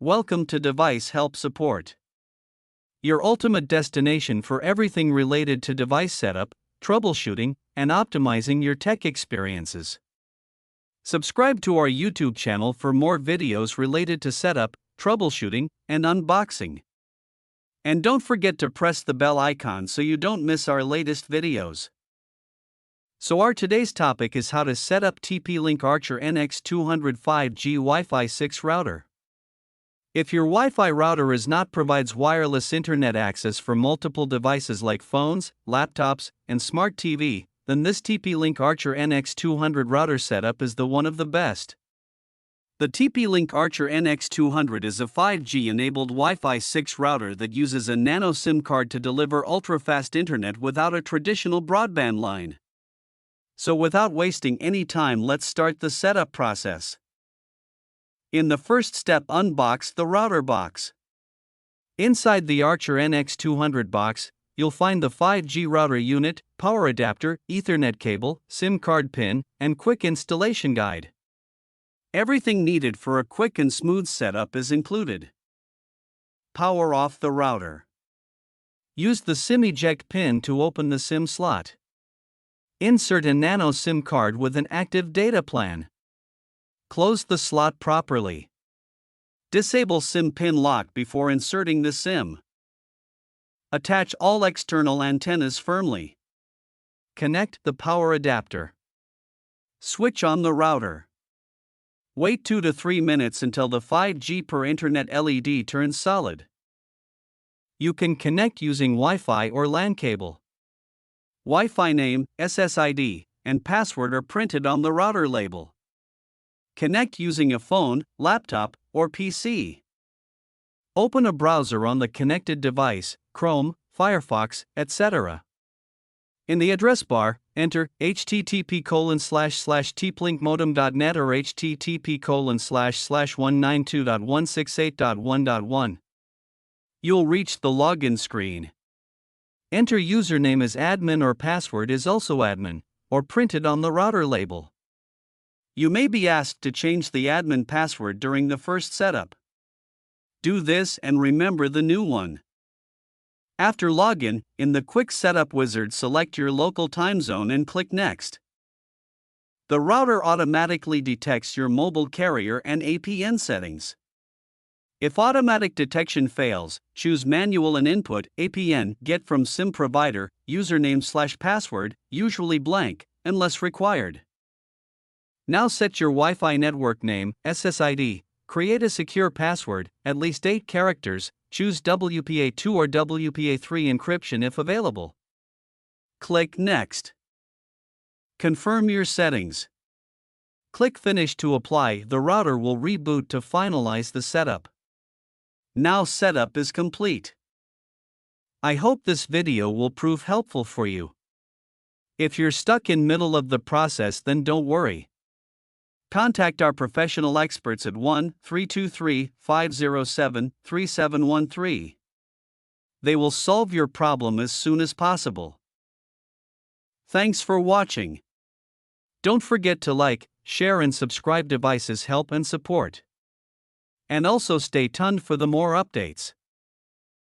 Welcome to Device Help Support, your ultimate destination for everything related to device setup, troubleshooting, and optimizing your tech experiences. Subscribe to our YouTube channel for more videos related to setup, troubleshooting, and unboxing. And don't forget to press the bell icon so you don't miss our latest videos. So our today's topic is how to set up TP-Link Archer NX200 5G Wi-Fi 6 router. If your Wi-Fi router provides wireless internet access for multiple devices like phones, laptops, and smart TV, then this TP-Link Archer NX200 router setup is one of the best. The TP-Link Archer NX200 is a 5G-enabled Wi-Fi 6 router that uses a nano SIM card to deliver ultra-fast internet without a traditional broadband line. So without wasting any time, let's start the setup process. In the first step, unbox the router box. Inside the Archer NX200 box, you'll find the 5G router unit, power adapter, Ethernet cable, SIM card pin, and quick installation guide. Everything needed for a quick and smooth setup is included. Power off the router. Use the SIM eject pin to open the SIM slot. Insert a nano SIM card with an active data plan. Close the slot properly. Disable SIM pin lock before inserting the SIM. Attach all external antennas firmly. Connect the power adapter. Switch on the router. Wait 2 to 3 minutes until the 5G per internet LED turns solid. You can connect using Wi-Fi or LAN cable. Wi-Fi name, SSID, and password are printed on the router label. Connect using a phone, laptop, or PC. Open a browser on the connected device, Chrome, Firefox, etc. In the address bar, enter http://tplinkmodem.net or http://192.168.1.1. You'll reach the login screen. Enter username as admin or password is also admin, or printed on the router label. You may be asked to change the admin password during the first setup. Do this and remember the new one. After login, in the Quick Setup wizard, select your local time zone and click Next. The router automatically detects your mobile carrier and APN settings. If automatic detection fails, choose Manual and Input, APN, get from SIM provider, username/password, usually blank, unless required. Now set your Wi-Fi network name, SSID, create a secure password, at least 8 characters, choose WPA2 or WPA3 encryption if available. Click Next. Confirm your settings. Click Finish to apply. The router will reboot to finalize the setup. Now setup is complete. I hope this video will prove helpful for you. If you're stuck in middle of the process, then don't worry. Contact our professional experts at 1-323-507-3713. They will solve your problem as soon as possible. Thanks for watching. Don't forget to like, share and subscribe. Devices Help and Support. And also stay tuned for the more updates.